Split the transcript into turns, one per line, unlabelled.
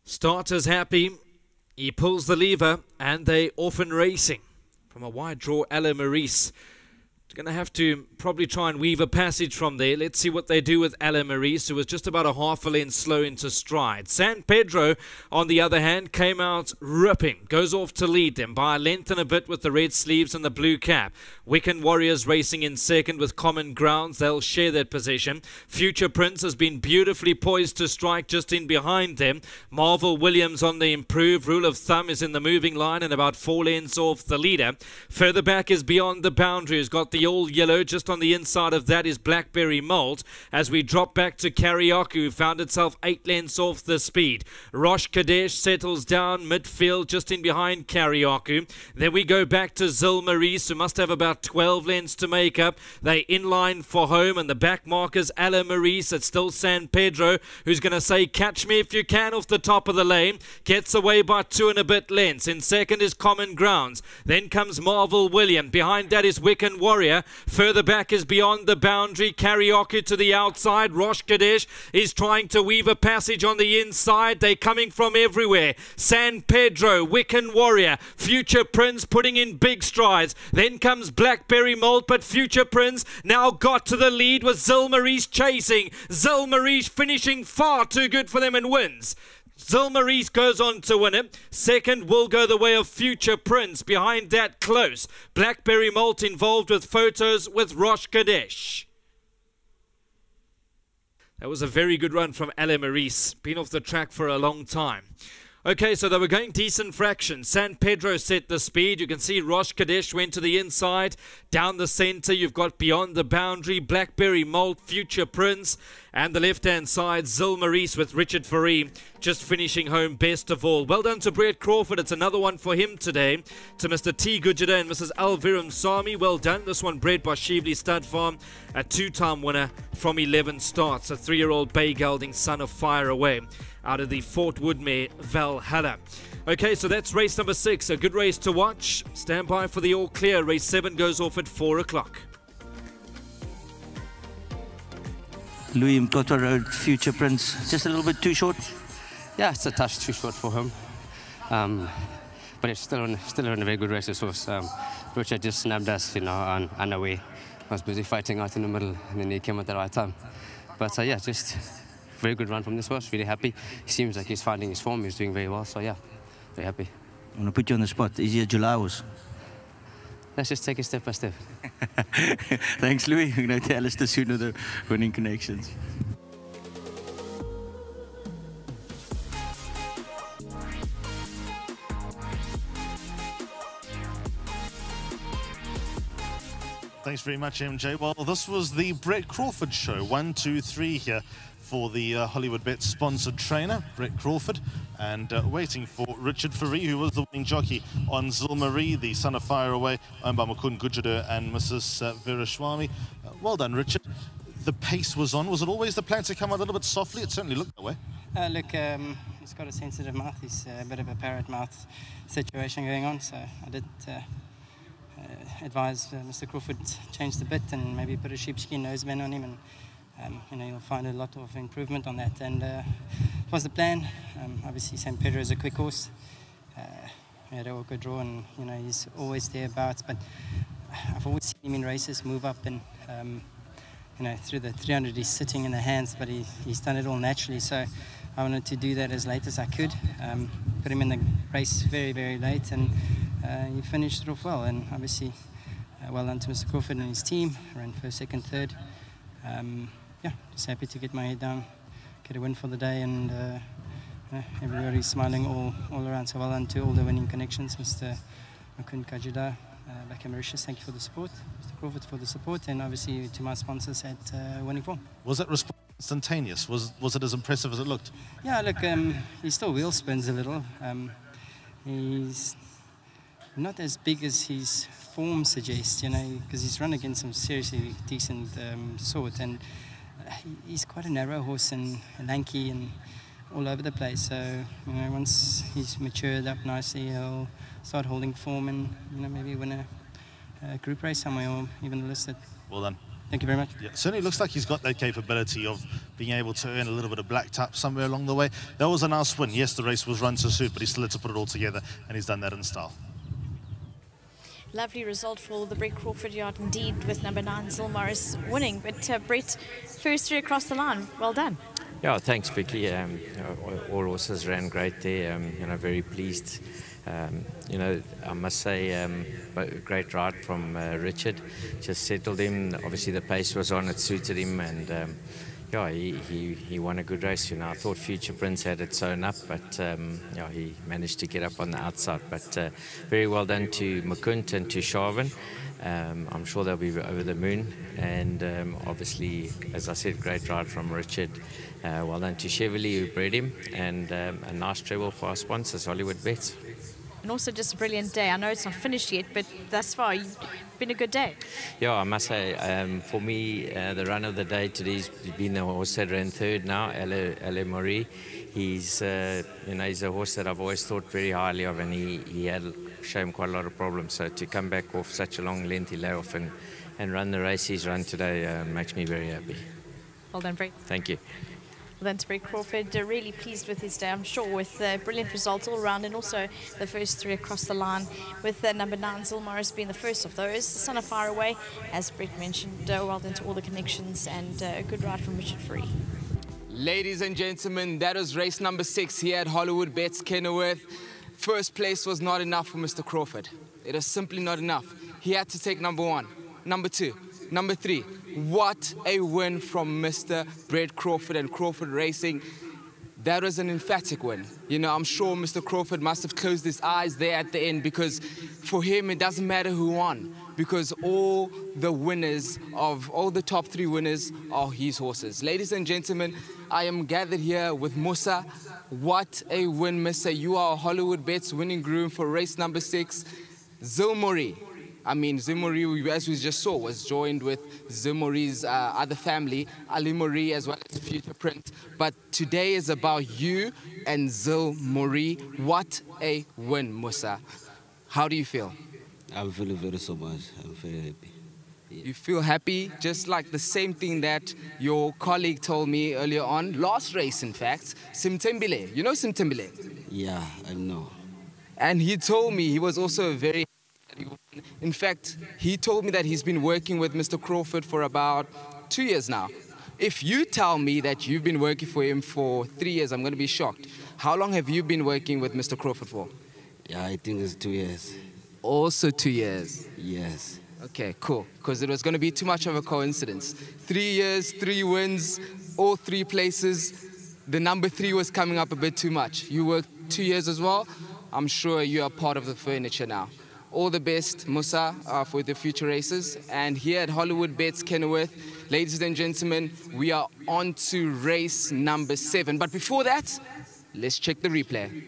Starter's happy, he pulls the lever, and they off and racing. From a wide draw, Moris going to have to probably try and weave a passage from there. Let's see what they do with Moris, who was just about a half a length slow into stride. San Pedro, on the other hand, came out ripping. Goes off to lead them by a length and a bit with the red sleeves and the blue cap. Wiccan Warriors racing in second with Common Grounds. They'll share that position. Future Prince has been beautifully poised to strike just in behind them. Marvel Williams on the improve. Rule of Thumb is in the moving line and about 4 lengths off the leader. Further back is Beyond the Boundary, who's got the all yellow. Just on the inside of that is Blackberry Malt. As we drop back to Karaoke, who found itself 8 lengths off the speed. Rosh Kadesh settles down midfield just in behind Karaoke. Then we go back to Zil Moris, who must have about 12 lengths to make up. They inline for home, and the back markers Moris. It's still San Pedro, who's going to say catch me if you can off the top of the lane. Gets away by 2 and a bit lengths. In second is Common Grounds. Then comes Marvel William. Behind that is Wiccan Warrior. Further back is Beyond the Boundary. Karaoke to the outside. Rosh Kadesh is trying to weave a passage on the inside. They're coming from everywhere. San Pedro, Wiccan Warrior, Future Prince putting in big strides. Then comes Blackberry Malt, but Future Prince now got to the lead with Zil Moris chasing. Zil Moris finishing far too good for them and wins. Zil Moris goes on to win it. Second will go the way of Future Prince. Behind that, close. Blackberry Malt involved with photos with Rosh Kadesh. That was a very good run from Moris. Been off the track for a long time. Okay, so they were going decent fractions. San Pedro set the speed. You can see Rosh Kadesh went to the inside. Down the center, you've got Beyond the Boundary, Blackberry Malt, Future Prince. And the left-hand side, Zil Moris with Richard Fourie just finishing home best of all. Well done to Brett Crawford. It's another one for him today. To Mr. T. Gujada and Mrs. Alviram Sami. Well done. This one bred by Shively Stud Farm. A 2-time winner from 11 starts. A 3-year-old bay gelding son of Fire Away out of the Fort Wood mare Valhalla. Okay, so that's race number 6. A good race to watch. Stand by for the all clear. Race 7 goes off at 4 o'clock.
Louis Mtotwa Road, Future Prince, just a little bit too short?
Yeah, it's a touch too short for him. But it's still in a very good race. Richard just snapped us, on the way. I was busy fighting out in the middle, and then he came at the right time. But yeah, just very good run from this horse. Really happy. He seems like he's finding his form. He's doing very well. So yeah, very happy.
I'm going to put you on the spot. Is he a July horse?
Let's just take it step by step.
Thanks, Louis. We're going to tell us the sooner the winning connections.
Thanks very much, MJ. Well, this was the Brett Crawford show. 1, 2, 3 here for the Hollywood Bet sponsored trainer, Brett Crawford, and waiting for Richard Fourie, who was the winning jockey on Zil Moris, the son of Fire Away, owned by Mukund Gujada and Mrs. Virashwamy. Well done, Richard. The pace was on. Was it always the plan to come a little bit softly? It certainly looked that way.
Look, he's got a sensitive mouth. He's a bit of a parrot mouth situation going on, so I did advise Mr. Crawford change the bit and maybe put a sheepskin noseband on him, and you'll find a lot of improvement on that. And it was the plan. Obviously, San Pedro is a quick horse. We had a good draw, and he's always thereabouts. But I've always seen him in races move up, and through the 300 he's sitting in the hands, but he's done it all naturally. So I wanted to do that as late as I could. Put him in the race very, very late, and he finished it off well. And obviously, well done to Mr. Crawford and his team. Ran first, second, third. Yeah, just happy to get my head down, get a win for the day, and everybody's smiling all around. So well done to all the winning connections, Mr. Mukund Gujada, back in Mauritius. Thank you for the support, Mr. Crawford for the support, and obviously to my sponsors at Winning Form.
Was that response instantaneous? Was it as impressive as it looked?
Yeah, look, he still wheel spins a little. He's not as big as his form suggests, because he's run against some seriously decent sort, and he's quite a narrow horse and lanky and all over the place. So once he's matured up nicely, he'll start holding form and maybe win a group race somewhere or even listed.
Well done.
Thank you very much.
Yeah, certainly looks like he's got that capability of being able to earn a little bit of black tap somewhere along the way. That was a nice win. Yes, the race was run to suit, but he still had to put it all together, and he's done that in style.
Lovely result for the Brett Crawford yard indeed, with number 9 Zil Moris winning. But Brett, first 3 across the line. Well done.
Yeah, thanks, Vicky. All horses ran great there. Very pleased. I must say, a great ride from Richard. Just settled him. Obviously, the pace was on. It suited him, and he won a good race. I thought Future Prince had it sewn up, but he managed to get up on the outside. But very well done to Mkunt and to Sharvin. I'm sure they'll be over the moon, and obviously, as I said, great ride from Richard. Well done to Chevrolet, who bred him, and a nice treble for our sponsors, Hollywood Bets.
And also just a brilliant day. I know it's not finished yet, but thus far, it's been a good day.
Yeah, I must say, for me, the run of the day today's been the horse that ran third now, Moris. He's a horse that I've always thought very highly of, and he had shown quite a lot of problems. So to come back off such a long lengthy layoff and run the race he's run today makes me very happy.
Well done, Brett.
Thank you.
Well done to Brett Crawford. Really pleased with his day, I'm sure, with brilliant results all around, and also the first 3 across the line, with number 9 Zil Moris being the first of those. The Son of Fire Away, as Brett mentioned, well done to all the connections, and a good ride from Richard Free.
Ladies and gentlemen, that was race number 6 here at Hollywood Bets Kenilworth. First place was not enough for Mr. Crawford. It is simply not enough. He had to take number 1, number 2, number 3. What a win from Mr. Brett Crawford and Crawford Racing. That was an emphatic win. I'm sure Mr. Crawford must have closed his eyes there at the end, because for him it doesn't matter who won, because all the top 3 winners are his horses. Ladies and gentlemen, I am gathered here with Musa. What a win, Mister. You are a Hollywood Bets winning groom for race number 6. Zil Moris. Zil Moris, as we just saw, was joined with Zil Moris' other family, Ali Moris, as well as Future Print. But today is about you and Zil Moris. What a win, Musa. How do you feel?
I'm feeling very so much. I'm very happy.
You feel happy, just like the same thing that your colleague told me earlier on, last race in fact, Simtembile. You know Simtembile?
Yeah, I know.
And he told me he was also very... In fact, he told me that he's been working with Mr. Crawford for about 2 years now. If you tell me that you've been working for him for 3 years, I'm going to be shocked. How long have you been working with Mr. Crawford for?
Yeah, I think it's 2 years.
Also 2 years?
Yes.
Okay, cool. Because it was going to be too much of a coincidence. 3 years, 3 wins, all 3 places. The number 3 was coming up a bit too much. You worked 2 years as well. I'm sure you are part of the furniture now. All the best, Musa, for the future races. And here at Hollywood Bets Kenilworth, ladies and gentlemen, we are on to race number 7. But before that, let's check the replay.